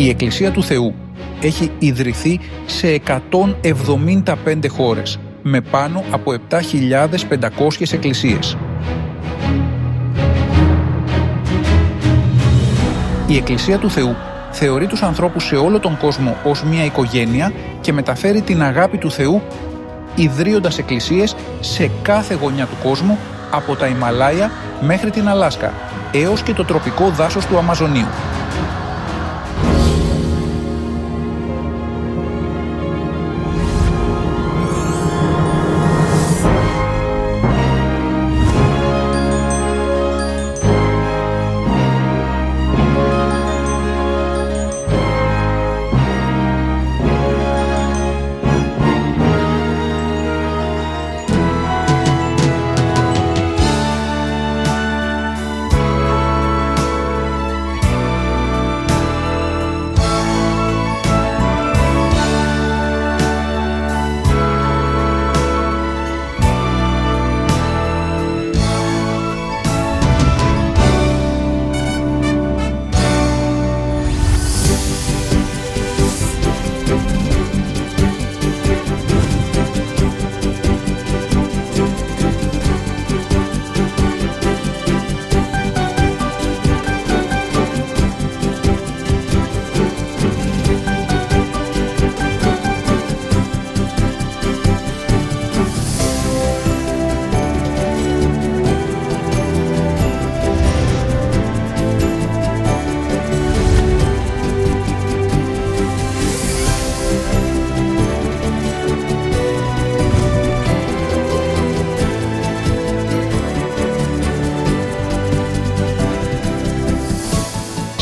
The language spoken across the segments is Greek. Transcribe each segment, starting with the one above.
Η Εκκλησία του Θεού έχει ιδρυθεί σε 175 χώρες, με πάνω από 7.500 εκκλησίες. Η Εκκλησία του Θεού θεωρεί τους ανθρώπους σε όλο τον κόσμο ως μια οικογένεια και μεταφέρει την αγάπη του Θεού ιδρύοντας εκκλησίες σε κάθε γωνιά του κόσμου, από τα Ιμαλάια μέχρι την Αλάσκα, έως και το τροπικό δάσος του Αμαζονίου.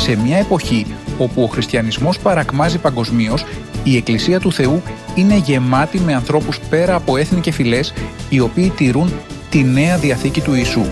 Σε μια εποχή όπου ο χριστιανισμός παρακμάζει παγκοσμίως, η Εκκλησία του Θεού είναι γεμάτη με ανθρώπους πέρα από έθνη και φυλές, οι οποίοι τηρούν τη Νέα Διαθήκη του Ιησού.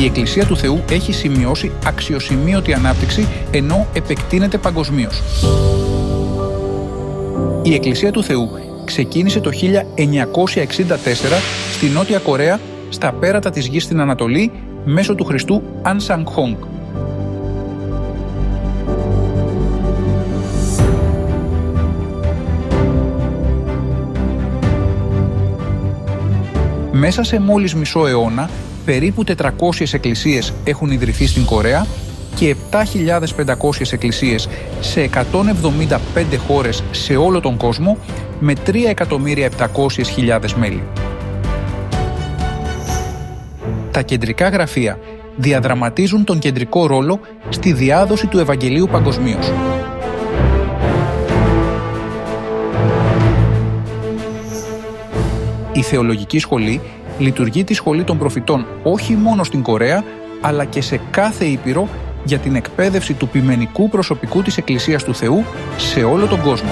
Η Εκκλησία του Θεού έχει σημειώσει αξιοσημείωτη ανάπτυξη, ενώ επεκτείνεται παγκοσμίως. Η Εκκλησία του Θεού ξεκίνησε το 1964 στη Νότια Κορέα, στα πέρατα της γης στην Ανατολή, μέσω του Χριστού Αν Σαν Χονγκ. Μέσα σε μόλις μισό αιώνα, περίπου 400 εκκλησίες έχουν ιδρυθεί στην Κορέα και 7.500 εκκλησίες σε 175 χώρες σε όλο τον κόσμο, με 3.700.000 μέλη. Τα κεντρικά γραφεία διαδραματίζουν τον κεντρικό ρόλο στη διάδοση του Ευαγγελίου παγκοσμίως. Η Θεολογική Σχολή λειτουργεί τη Σχολή των Προφητών όχι μόνο στην Κορέα, αλλά και σε κάθε ήπειρο για την εκπαίδευση του ποιμενικού προσωπικού της Εκκλησίας του Θεού σε όλο τον κόσμο.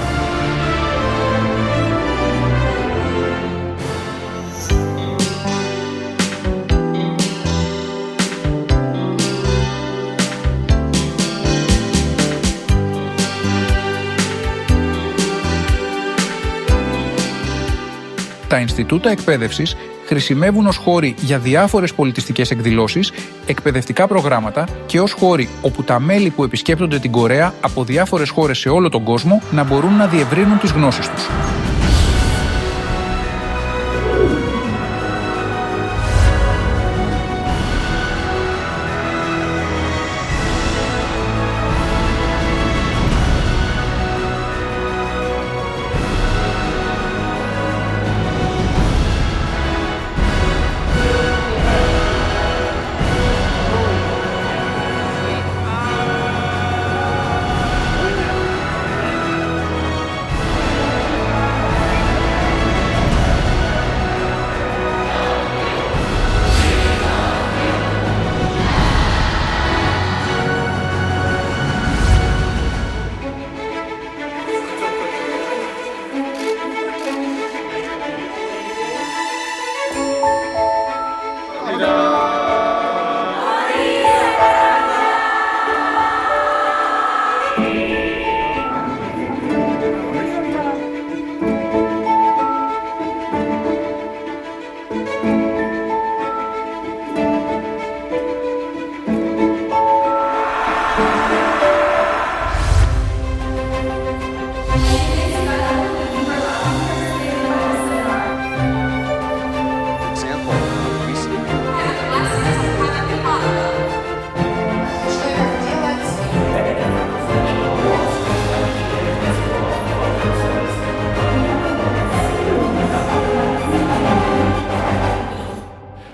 Τα Ινστιτούτα Εκπαίδευσης χρησιμεύουν ως χώροι για διάφορες πολιτιστικές εκδηλώσεις, εκπαιδευτικά προγράμματα και ως χώροι όπου τα μέλη που επισκέπτονται την Κορέα από διάφορες χώρες σε όλο τον κόσμο να μπορούν να διευρύνουν τις γνώσεις τους.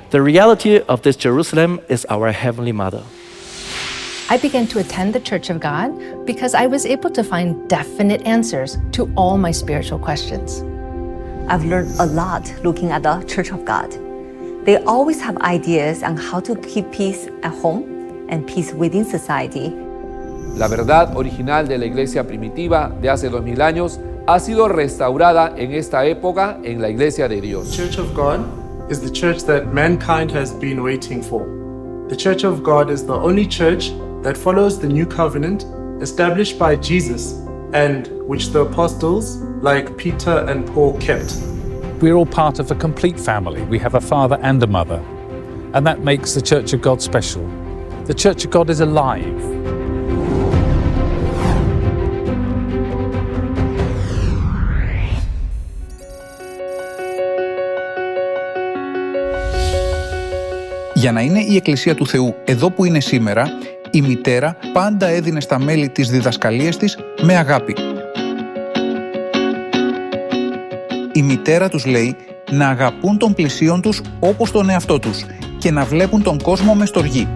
The reality of this Jerusalem is our Heavenly Mother. I began to attend the Church of God because I was able to find definite answers to all my spiritual questions. I've learned a lot looking at the Church of God. They always have ideas on how to keep peace at home and peace within society. La verdad original de la iglesia primitiva de hace 2000 años ha sido restaurada en esta época en la Iglesia de Dios. The Church of God is the church that mankind has been waiting for. The Church of God is the only church that follows the new covenant established by Jesus and which the apostles like Peter and Paul kept. We're all part of a complete family. We have a father and a mother, and that makes the Church of God special. The Church of God is alive. Για να είναι η Εκκλησία του Θεού εδώ που είναι σήμερα, η μητέρα πάντα έδινε στα μέλη τις διδασκαλίες της με αγάπη. Η μητέρα τους λέει να αγαπούν τον πλησίον τους όπως τον εαυτό τους και να βλέπουν τον κόσμο με στοργή.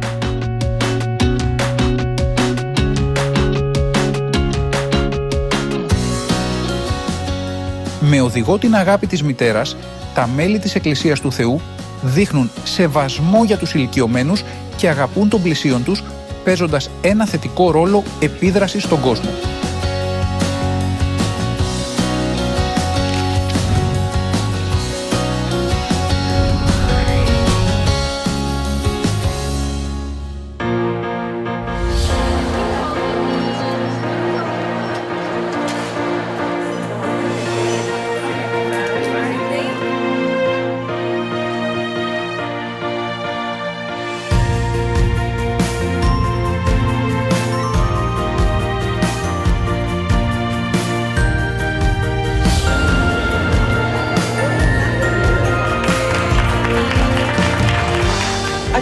Με οδηγό την αγάπη της μητέρας, τα μέλη της Εκκλησίας του Θεού δείχνουν σεβασμό για τους ηλικιωμένους και αγαπούν τον πλησίον τους, παίζοντας ένα θετικό ρόλο επίδρασης στον κόσμο.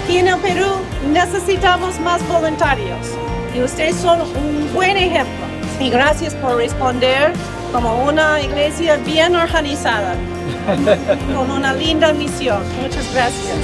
Aquí en el Perú necesitamos más voluntarios y ustedes son un buen ejemplo. Y gracias por responder como una iglesia bien organizada, con una linda misión. Muchas gracias.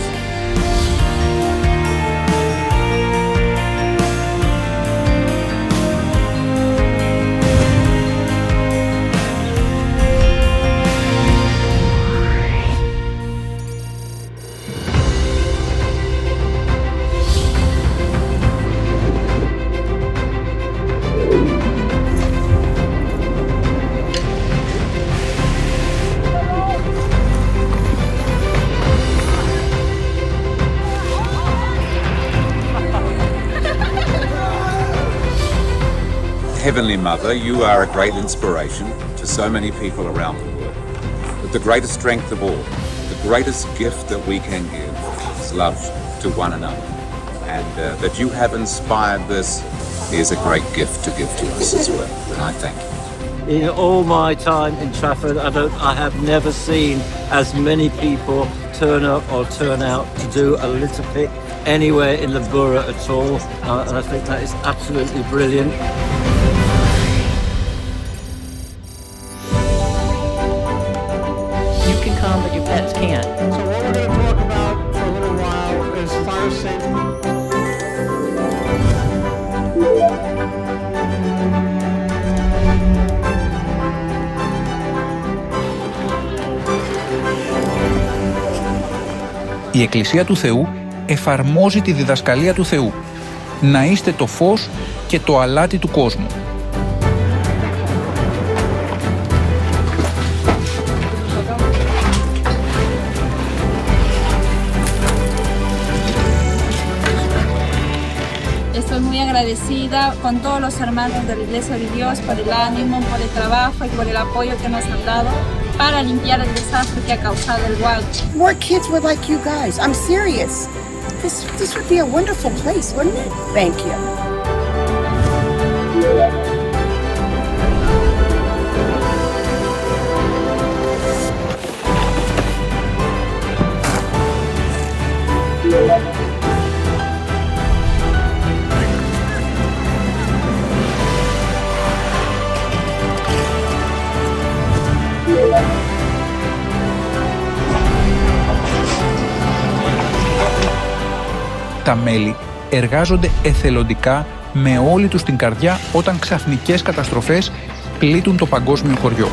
Heavenly Mother, you are a great inspiration to so many people around the world. But the greatest strength of all, the greatest gift that we can give is love to one another. And that you have inspired this is a great gift to give to us as well. And I thank you. In all my time in Trafford, I have never seen as many people turn up or turn out to do a litter pick anywhere in the borough at all. And I think that is absolutely brilliant. You can come, but your pets can't. So what we're going to talk about for a little while is fire safety. Η Εκκλησία του Θεού εφαρμόζει τη διδασκαλία του Θεού. Να είστε το φως και το αλάτι του κόσμου. Estoy muy agradecida con todos los hermanos de la Iglesia de Dios por el ánimo, por el trabajo y por el apoyo que nos han dado para limpiar el desastre que ha causado el Guadalquivir. More kids were like you guys. I'm serious. This would be a wonderful place, wouldn't it? Thank you. Τα μέλη εργάζονται εθελοντικά με όλη τους την καρδιά όταν ξαφνικές καταστροφές πλήττουν το παγκόσμιο χωριό.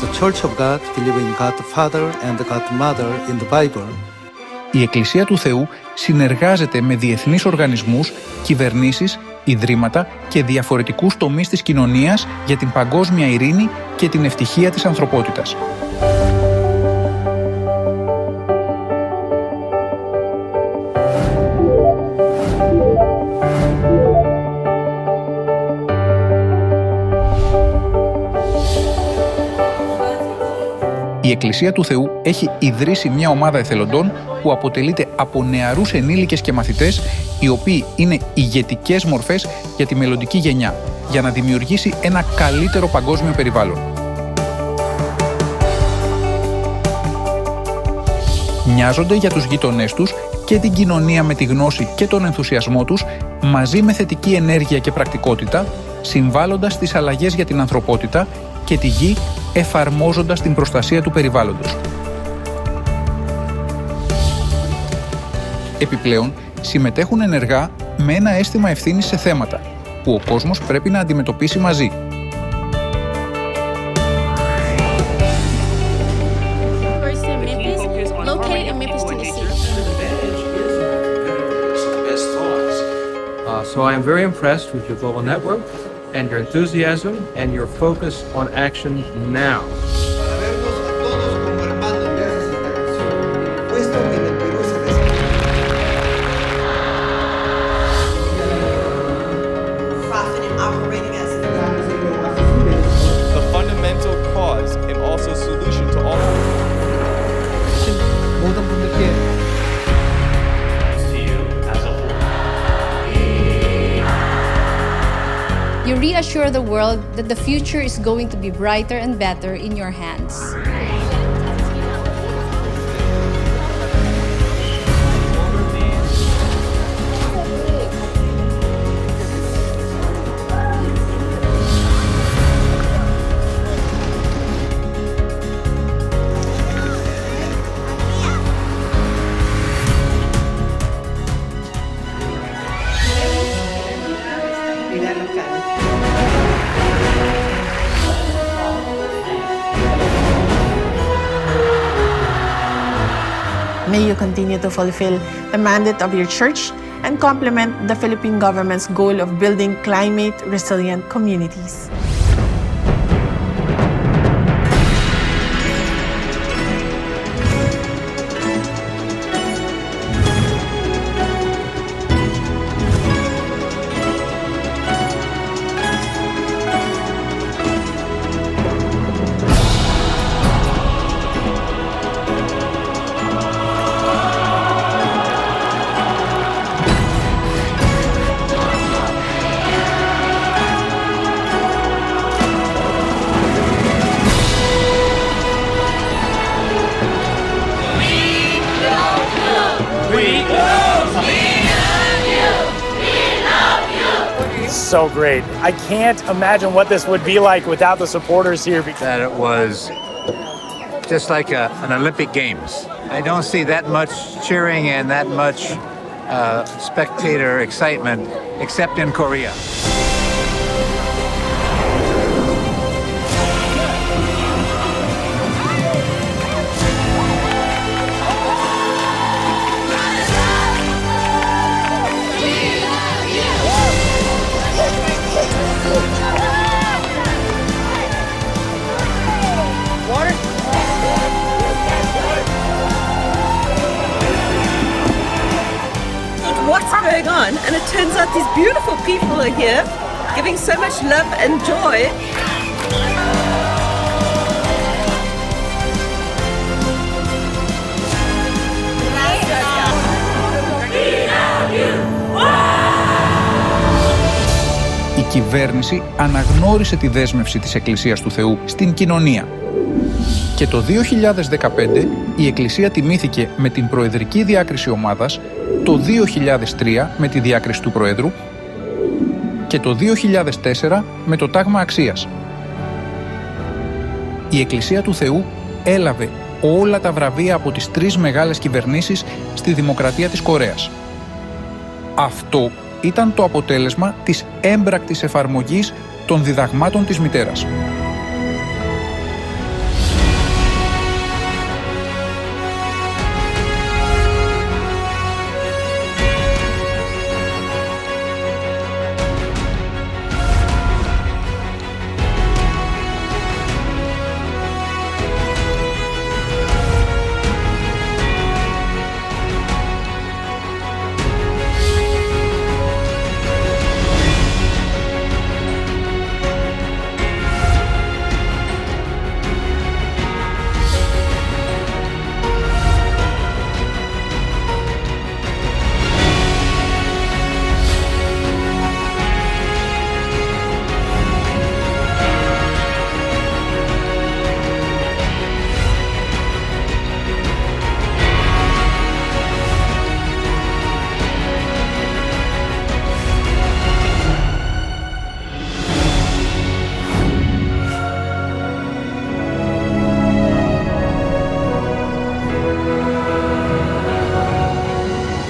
The Church of God believes in God the Father and God the Mother in the Bible. Η Εκκλησία του Θεού συνεργάζεται με διεθνείς οργανισμούς, κυβερνήσεις, ιδρύματα και διαφορετικούς τομείς της κοινωνίας για την παγκόσμια ειρήνη και την ευτυχία της ανθρωπότητας. Η Εκκλησία του Θεού έχει ιδρύσει μια ομάδα εθελοντών που αποτελείται από νεαρούς ενήλικες και μαθητές, οι οποίοι είναι ηγετικές μορφές για τη μελλοντική γενιά, για να δημιουργήσει ένα καλύτερο παγκόσμιο περιβάλλον. Νοιάζονται για τους γείτονές τους και την κοινωνία με τη γνώση και τον ενθουσιασμό τους, μαζί με θετική ενέργεια και πρακτικότητα, συμβάλλοντας στις αλλαγές για την ανθρωπότητα και τη γη, εφαρμόζοντας την προστασία του περιβάλλοντος. Επιπλέον, συμμετέχουν ενεργά με ένα αίσθημα ευθύνης σε θέματα που ο κόσμος πρέπει να αντιμετωπίσει μαζί. So I am very impressed with your global network and your enthusiasm and your focus on action now. You reassure the world that the future is going to be brighter and better in your hands. May you continue to fulfill the mandate of your church and complement the Philippine government's goal of building climate-resilient communities. So great. I can't imagine what this would be like without the supporters here. That it was just like an Olympic Games. I don't see that much cheering and that much spectator excitement except in Korea. What's going on? And it turns out these beautiful people are here, giving so much love and joy. Η κυβέρνηση αναγνώρισε τη δέσμευση της Εκκλησίας του Θεού στην κοινωνία. Και το 2015 η Εκκλησία τιμήθηκε με την προεδρική διάκριση ομάδας, το 2003 με τη διάκριση του Προέδρου και το 2004 με το τάγμα αξίας. Η Εκκλησία του Θεού έλαβε όλα τα βραβεία από τις 3 μεγάλες κυβερνήσεις στη Δημοκρατία της Κορέας. Αυτό ήταν το αποτέλεσμα της έμπρακτης εφαρμογής των διδαγμάτων της μητέρας.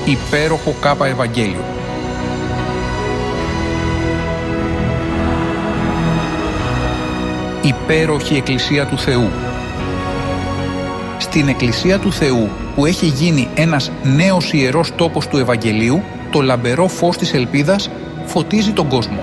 Υπέροχο Κάπα Ευαγγέλιο. Υπέροχη Εκκλησία του Θεού. Στην Εκκλησία του Θεού που έχει γίνει ένας νέος ιερός τόπος του Ευαγγελίου, το λαμπερό φως της ελπίδας φωτίζει τον κόσμο.